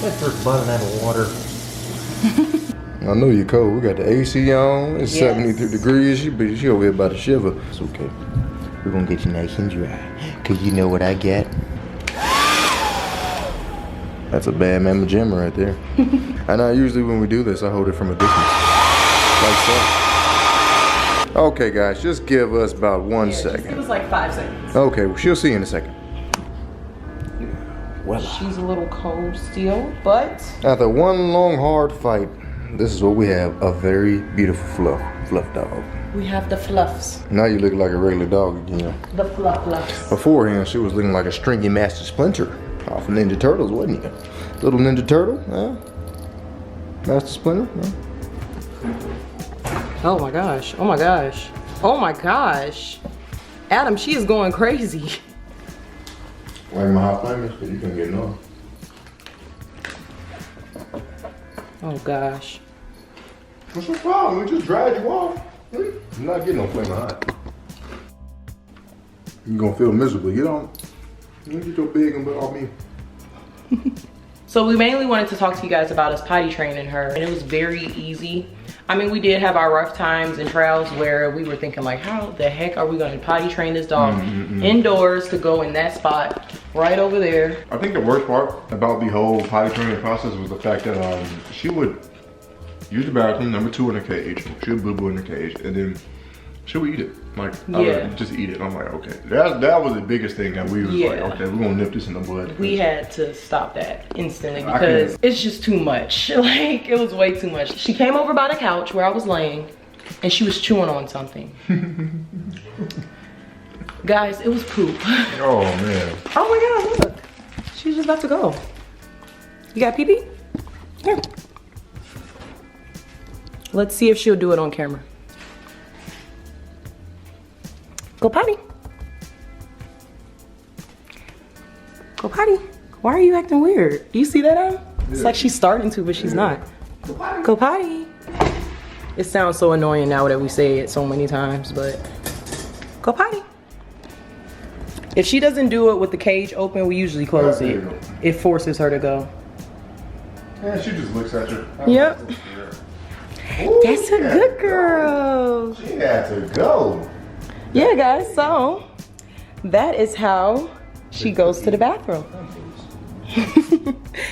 That first bottle out of water. I know you're cold. We got the AC on. It's Yes. 73 degrees. She over here about to shiver. It's okay. We're gonna get you nice and dry. Cause you know what I get. That's a bad mamma jamma right there. And usually when we do this, I hold it from a distance. Like so. Okay guys, just give us about 1 second. It was like 5 seconds. Okay, well, she'll see you in a second. Well, She's a little cold still, but after one long hard fight, this is what we have, a very beautiful fluff dog. we have the fluffs. Now you look like a regular dog again. The fluffs. Beforehand, she was looking like a stringy Master Splinter off of Ninja Turtles, wasn't he? Little Ninja Turtle, huh? Master Splinter, huh? Oh my gosh. Oh my gosh. Oh my gosh. Adam, she is going crazy. Like my hot fingers, but you couldn't get none. Oh gosh. What's your problem? We just dried you off. You're not getting no flaming hot. You're gonna feel miserable. Get on. You get your big and off me. So we mainly wanted to talk to you guys about us potty training her, and it was very easy. I mean, we did have our rough times and trials where we were thinking like, how the heck are we gonna potty train this dog indoors to go in that spot right over there? I think the worst part about the whole potty training process was the fact that she would use the bathroom, number 2 in the cage. She would boo-boo in the cage, and then she would eat it. Like, I would just eat it. I'm like, okay. That was the biggest thing that we was like, okay, we're gonna nip this in the bud. We had to stop that instantly because it's just too much. Like, it was way too much. She came over by the couch where I was laying, and she was chewing on something. Guys, it was poop. Oh, man. Oh my God, look. She's just about to go. You got pee-pee? Here. Let's see if she'll do it on camera. Go potty. Go potty. Why are you acting weird? Do you see that, Adam? It's like she's starting to, but she's not. Go potty. Go potty. It sounds so annoying now that we say it so many times, but go potty. If she doesn't do it with the cage open, we usually close it. It forces her to go. Yeah, she just looks at you. Yep. Ooh, That's a good girl. She had to go. Yeah, guys, so that is how she goes to the bathroom.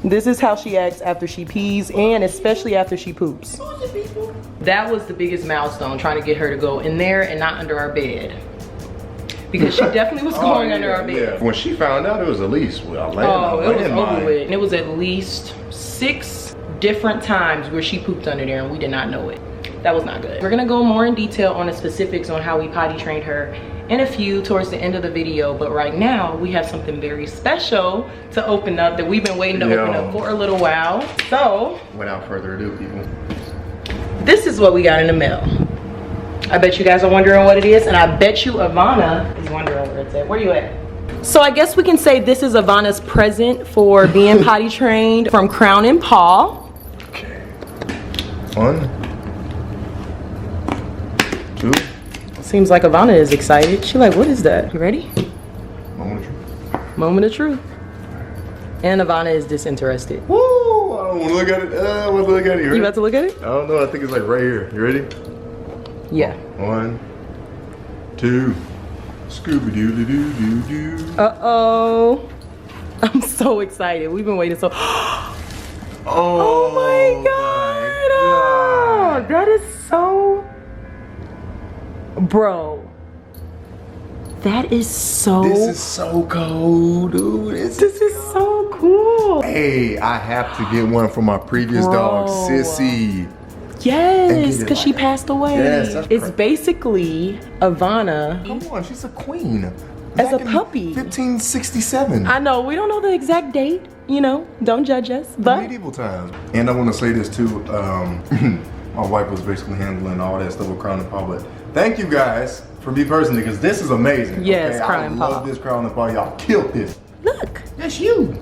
This is how she acts after she pees and especially after she poops. That was the biggest milestone, trying to get her to go in there and not under our bed. Because she definitely was going under our bed. Yeah. When she found out, it was at least it was over with. And it was at least 6 different times where she pooped under there and we did not know it. That was not good. We're gonna go more in detail on the specifics on how we potty trained her in a few towards the end of the video, but right now we have something very special to open up that we've been waiting to open up for a little while. So, without further ado, people, this is what we got in the mail. I bet you guys are wondering what it is, and I bet you Ivana is wondering where it's at. Where you at? So I guess we can say this is Ivana's present for being potty trained from Crown and Paw. Okay. 1, 2. Seems like Ivana is excited. She like, what is that? You ready? Moment of truth. Moment of truth. And Ivana is disinterested. Woo! I don't want to look at it. I want to look at it. You about to look at it? I don't know. I think it's like right here. You ready? Yeah. 1, 2. Scooby-Doo-Doo-Doo-Doo. Uh-oh. I'm so excited. We've been waiting so... Oh my God. That is so... Bro. That is so... This is so cool, dude. This is so cool. Hey, I have to get one for my previous dog, Sissy. Yes, because she passed away. Yes, it's basically Ivana. Come on, she's a queen. As a puppy. 1567. I know, we don't know the exact date, you know, don't judge us, but. Medieval times. And I want to say this too, my wife was basically handling all that stuff with Crown and Paw, but thank you guys for me personally, because this is amazing. Yes, okay? Crown and Paw. I love this Crown and Paw, y'all killed this. Look. That's you.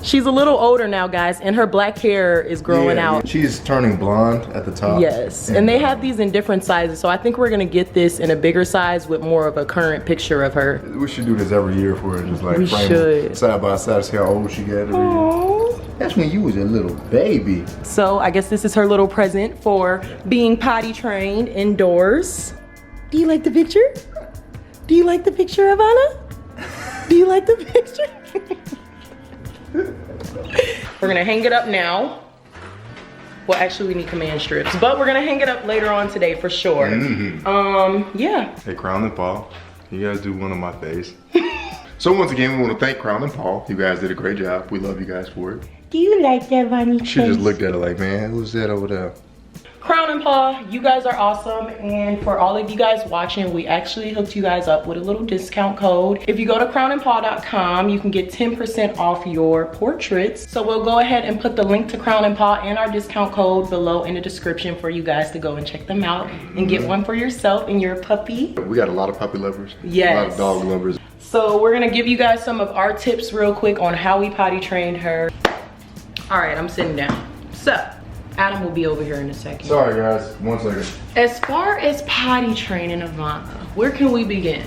She's a little older now, guys, and her black hair is growing out. She's turning blonde at the top. Yes, and they have these in different sizes, so I think we're gonna get this in a bigger size with more of a current picture of her. We should do this every year for her, just like we frame should. Side by side, see how old she got every year. That's when you was a little baby. So I guess this is her little present for being potty trained indoors. Do you like the picture? Do you like the picture, Ivana? Do you like the picture? We're gonna hang it up now. Well, actually we need command strips, but we're gonna hang it up later on today for sure. Yeah. Hey, Crown and Paul, you guys do one on my face. So once again, we want to thank Crown and Paul. You guys did a great job. We love you guys for it. Do you like that, Vonnie? She just looked at it like, man, who's that over there? Crown and Paw, you guys are awesome, and for all of you guys watching, we actually hooked you guys up with a little discount code. If you go to crownandpaw.com, you can get 10% off your portraits. So we'll go ahead and put the link to Crown and Paw and our discount code below in the description for you guys to go and check them out and get one for yourself and your puppy. We got a lot of puppy lovers. Yes. A lot of dog lovers. So we're gonna give you guys some of our tips real quick on how we potty trained her. All right, I'm sitting down. So, Adam will be over here in a second. Sorry guys, 1 second. As far as potty training Ivana, where can we begin?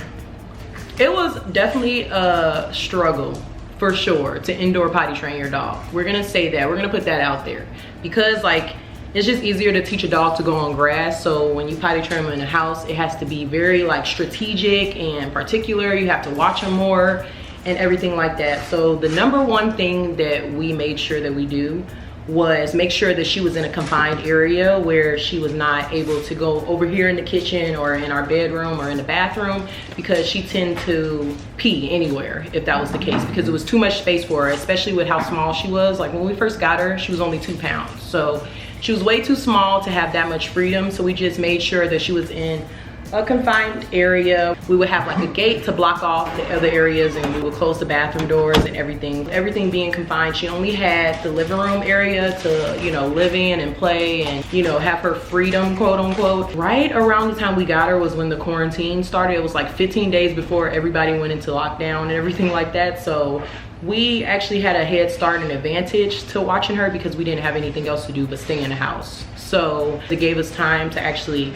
It was definitely a struggle, for sure, to indoor potty train your dog. We're gonna say that, we're gonna put that out there. Because like, it's just easier to teach a dog to go on grass. So when you potty train them in the house, it has to be very like strategic and particular. You have to watch them more and everything like that. So the number one thing that we made sure that we do was make sure that she was in a confined area where she was not able to go over here in the kitchen or in our bedroom or in the bathroom, because she tended to pee anywhere if that was the case, because it was too much space for her, especially with how small she was. Like when we first got her, she was only 2 pounds. So she was way too small to have that much freedom. So we just made sure that she was in a confined area. We would have like a gate to block off the other areas, and we would close the bathroom doors and everything being confined. She only had the living room area to, you know, live in and play and, you know, have her freedom, quote unquote. Right around the time we got her was when the quarantine started. It was like 15 days before everybody went into lockdown and everything like that. So we actually had a head start and advantage to watching her because we didn't have anything else to do but stay in the house. So it gave us time to actually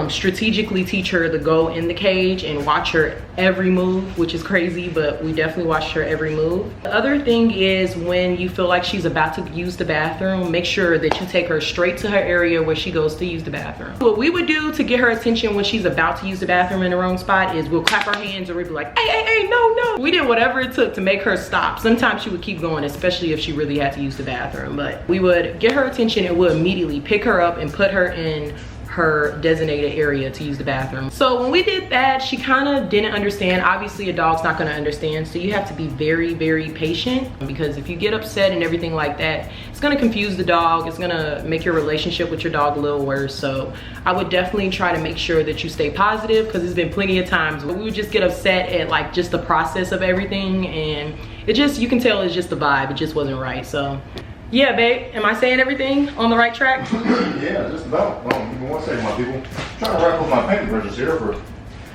strategically teach her to go in the cage and watch her every move, which is crazy, but we definitely watched her every move. The other thing is, when you feel like she's about to use the bathroom, make sure that you take her straight to her area where she goes to use the bathroom. What we would do to get her attention when she's about to use the bathroom in the wrong spot is we'll clap our hands, or we'd be like, hey, no. We did whatever it took to make her stop. Sometimes she would keep going, especially if she really had to use the bathroom, but we would get her attention and we'll immediately pick her up and put her in her designated area to use the bathroom. So when we did that, she kind of didn't understand. Obviously a dog's not going to understand, so you have to be very, very patient, because if you get upset and everything like that, it's going to confuse the dog. It's going to make your relationship with your dog a little worse. So I would definitely try to make sure that you stay positive, because there's been plenty of times where we would just get upset at like just the process of everything, and it just, you can tell it's just the vibe, it just wasn't right. So yeah, babe, am I saying everything on the right track? Yeah, just about. Give me 1 second, my people. I'm trying to wrap up my paintbrushes here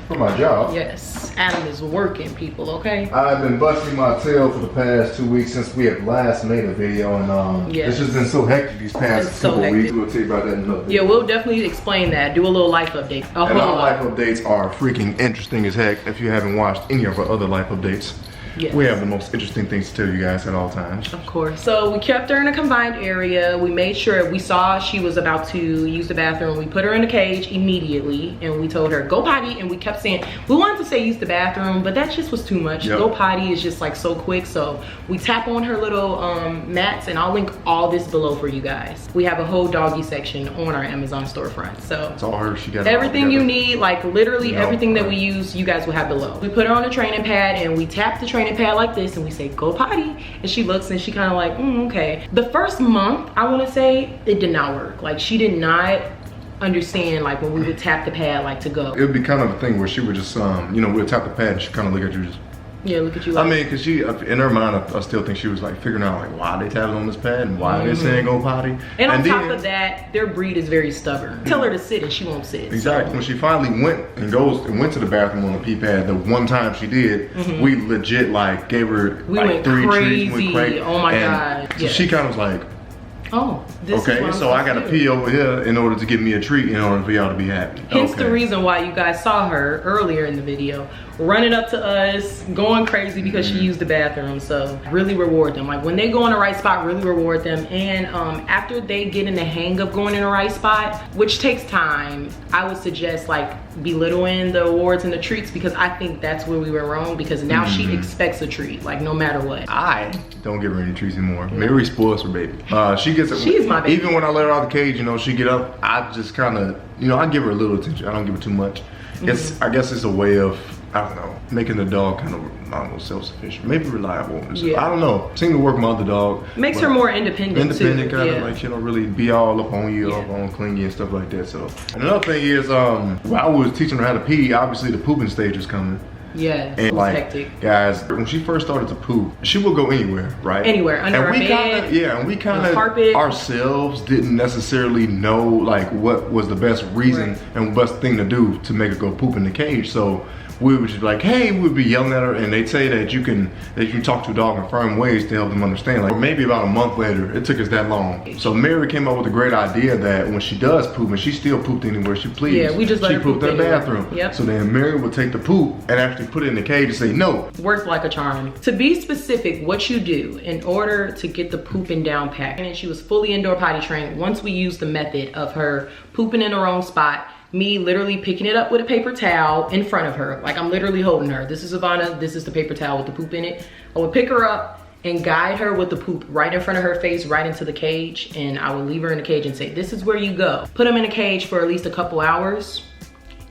for my job. Yes, Adam is working, people, okay? I've been busting my tail for the past 2 weeks since we have last made a video, and yes, it's just been so hectic these past couple weeks. We'll tell you about that in another video. Yeah, we'll definitely explain that. Do a little life update. And our life updates are freaking interesting as heck. If you haven't watched any of our other life updates, yes, we have the most interesting things to tell you guys at all times. Of course. So we kept her in a confined area. We made sure, we saw she was about to use the bathroom, we put her in a cage immediately, and we told her, go potty. And we kept saying, we wanted to say use the bathroom, but that just was too much. Yep. Go potty is just like so quick. So we tap on her little mats, and I'll link all this below for you guys. We have a whole doggy section on our Amazon storefront. So it's all her. She got everything you need, like literally everything that we use, you guys will have below. We put her on a training pad and we tap the training pad like this, and we say go potty, and she looks and she kind of like okay. The first month, I want to say, it did not work. Like she did not understand, like when we would tap the pad like to go. It would be kind of a thing where she would just you know, we'd tap the pad and she'd kind of look at you just Yeah, look at you. I mean, cause she, in her mind, I still think she was like figuring out like why they tapping on this pad and why they saying go potty. And on top of that, their breed is very stubborn. Tell her to sit and she won't sit. Exactly. So. When she finally went to the bathroom on the pee pad, the one time she did, we legit like gave her like 3 treats. We went crazy. Oh my God. So she kind of was like, oh, this okay, is so I gotta pee over here in order to give me a treat in order for y'all to be happy. Hence the reason why you guys saw her earlier in the video running up to us, going crazy because she used the bathroom. So really reward them. Like when they go in the right spot, really reward them. And after they get in the hang of going in the right spot, which takes time, I would suggest like belittling the awards and the treats, because I think that's where we were wrong, because now she expects a treat, like no matter what. I don't give her any treats anymore. Mary spoils her baby. She gets it. She's my baby. Even when I let her out of the cage, you know, she get up, I just kind of, you know, I give her a little attention. I don't give her too much. I guess it's a way of, I don't know, making the dog kind of, I don't know, self-sufficient, maybe reliable. I don't know. Seem to work with my other dog. Makes her more independent Independent, too. kind of like she don't really be all up on you, up on clingy and stuff like that. So, and another thing is, while I was teaching her how to pee, obviously the pooping stage was coming. Yeah, and like, hectic. Guys, when she first started to poop, she would go anywhere, right? Anywhere, under her bed, and we kind of ourselves didn't necessarily know like what was the best reason and best thing to do to make her go poop in the cage. So we would just be like, hey, we'd be yelling at her, and they'd say that you can talk to a dog in firm ways to help them understand. Like maybe about a month later, it took us that long. So Mary came up with a great idea that when she does poop, and she still pooped anywhere she pleased. Yeah, we just let her pooped in the bathroom. Yep. So then Mary would take the poop and actually put it in the cage and say no. Worked like a charm. To be specific, what you do in order to get the pooping down pat. And she was fully indoor potty trained. Once we used the method of her pooping in her own spot, me literally picking it up with a paper towel in front of her. Like I'm literally holding her. This is Ivana, this is the paper towel with the poop in it. I would pick her up and guide her with the poop right in front of her face, right into the cage. And I would leave her in the cage and say, this is where you go. Put them in a cage for at least a couple hours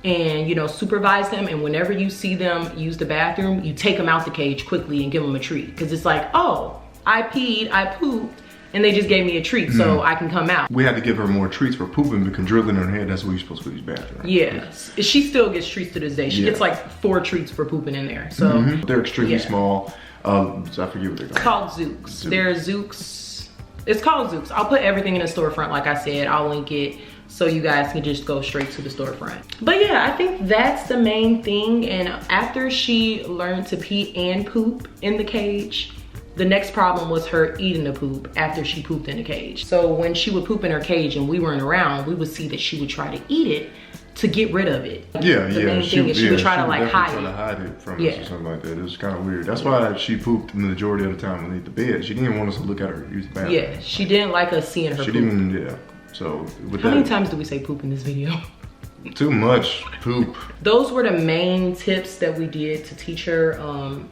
and, you know, supervise them. And whenever you see them use the bathroom, you take them out the cage quickly and give them a treat. Cause it's like, oh, I peed, I pooped, and they just gave me a treat so I can come out. We had to give her more treats for pooping because drilling in her head, that's what you're supposed to use bathroom. Yes, she still gets treats to this day. She gets like 4 treats for pooping in there. So they're extremely small. So I forget what they're called. It's called Zooks. They're Zooks. It's called Zooks. I'll put everything in the storefront, like I said. I'll link it so you guys can just go straight to the storefront. But yeah, I think that's the main thing. And after she learned to pee and poop in the cage, the next problem was her eating the poop after she pooped in the cage. So when she would poop in her cage and we weren't around, we would see that she would try to eat it to get rid of it. Yeah, the main thing is she would try to like hide it from us or something like that. It was kind of weird. That's why she pooped the majority of the time underneath the bed. She didn't want us to look at her use the bathroom. Yeah, she didn't like us seeing her poop. She didn't, So with How many times do we say poop in this video? Too much poop. Those were the main tips that we did to teach her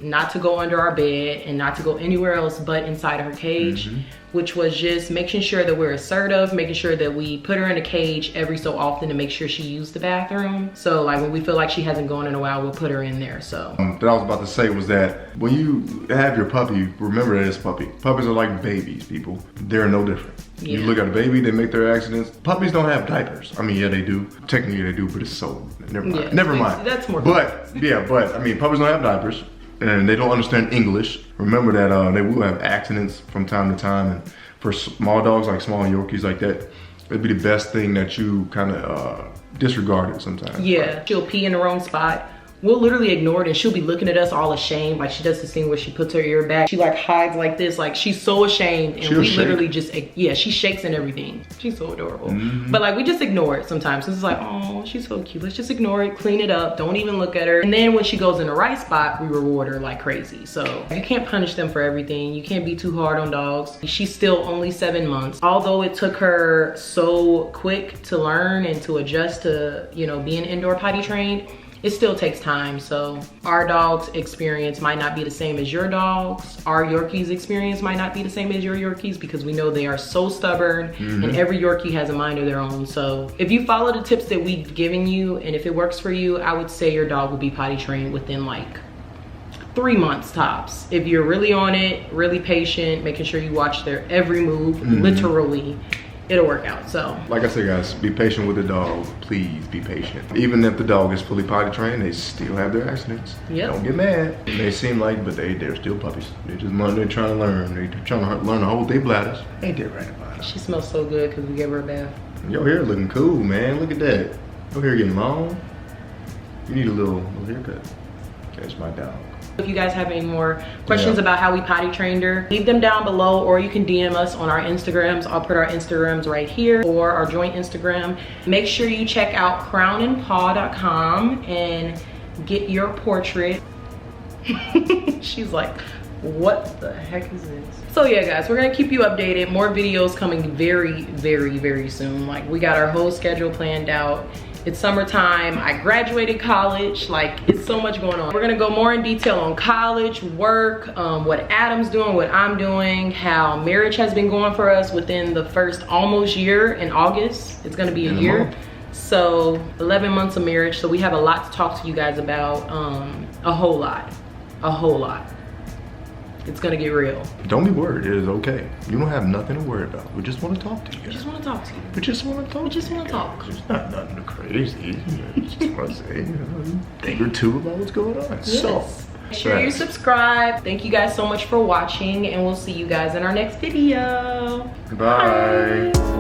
not to go under our bed and not to go anywhere else but inside of her cage, which was just making sure that we're assertive, making sure that we put her in a cage every so often to make sure she used the bathroom. So like when we feel like she hasn't gone in a while, we'll put her in there. So that I was about to say was that when you have your puppy, remember that it's puppy. Puppies are like babies, people. They're no different. You look at a baby, they make their accidents. Puppies don't have diapers. I mean, yeah, they do. Technically they do, but it's so, never mind. Yeah, never mind. That's more. But I mean, puppies don't have diapers and they don't understand English. Remember that they will have accidents from time to time. And for small dogs, like small Yorkies like that, it'd be the best thing that you kind of disregard it sometimes. Yeah, right? She'll pee in her own spot. We'll literally ignore it and she'll be looking at us all ashamed. Like she does this thing where she puts her ear back. She like hides like this, like she's so ashamed. And we literally just, yeah, she shakes and everything. She's so adorable. But like we just ignore it sometimes. It's like, oh, she's so cute. Let's just ignore it, clean it up. Don't even look at her. And then when she goes in the right spot, we reward her like crazy. So you can't punish them for everything. You can't be too hard on dogs. She's still only 7 months. Although it took her so quick to learn and to adjust to, you know, being indoor potty trained, it still takes time. So our dog's experience might not be the same as your dog's. Our Yorkie's experience might not be the same as your Yorkie's because we know they are so stubborn and every Yorkie has a mind of their own. So if you follow the tips that we've given you and if it works for you, I would say your dog will be potty trained within like 3 months tops. If you're really on it, really patient, making sure you watch their every move, literally. it'll work out. So like I said, guys, be patient with the dog. Please be patient. Even if the dog is fully potty trained, they still have their accidents. Yep. Don't get mad. They seem like, but they're still puppies. They're trying to learn. They're trying to learn to hold their bladders. Ain't that right about it? She smells so good because we gave her a bath. Your hair looking cool, man. Look at that. Your hair getting long. You need a little haircut. That's my dog. If you guys have any more questions about how we potty trained her, leave them down below, or you can DM us on our Instagrams. I'll put our Instagrams right here, or our joint Instagram. Make sure you check out crownandpaw.com and get your portrait. She's like, what the heck is this? So yeah, guys, we're gonna keep you updated. More videos coming very, very, very soon. Like, we got our whole schedule planned out. It's summertime. I graduated college. Like, it's so much going on. We're gonna go more in detail on college, work, what Adam's doing, what I'm doing, how marriage has been going for us within the first almost year in August. It's gonna be a year. So 11 months of marriage. So we have a lot to talk to you guys about. A whole lot. It's gonna get real. Don't be worried, it is okay. You don't have nothing to worry about. We just want to talk to you guys. We just want to talk to you. We just want to talk. We just want to talk. It's not nothing crazy. We just want to say a thing or two about what's going on. Yes. So, make sure you subscribe. Thank you guys so much for watching, and we'll see you guys in our next video. Bye.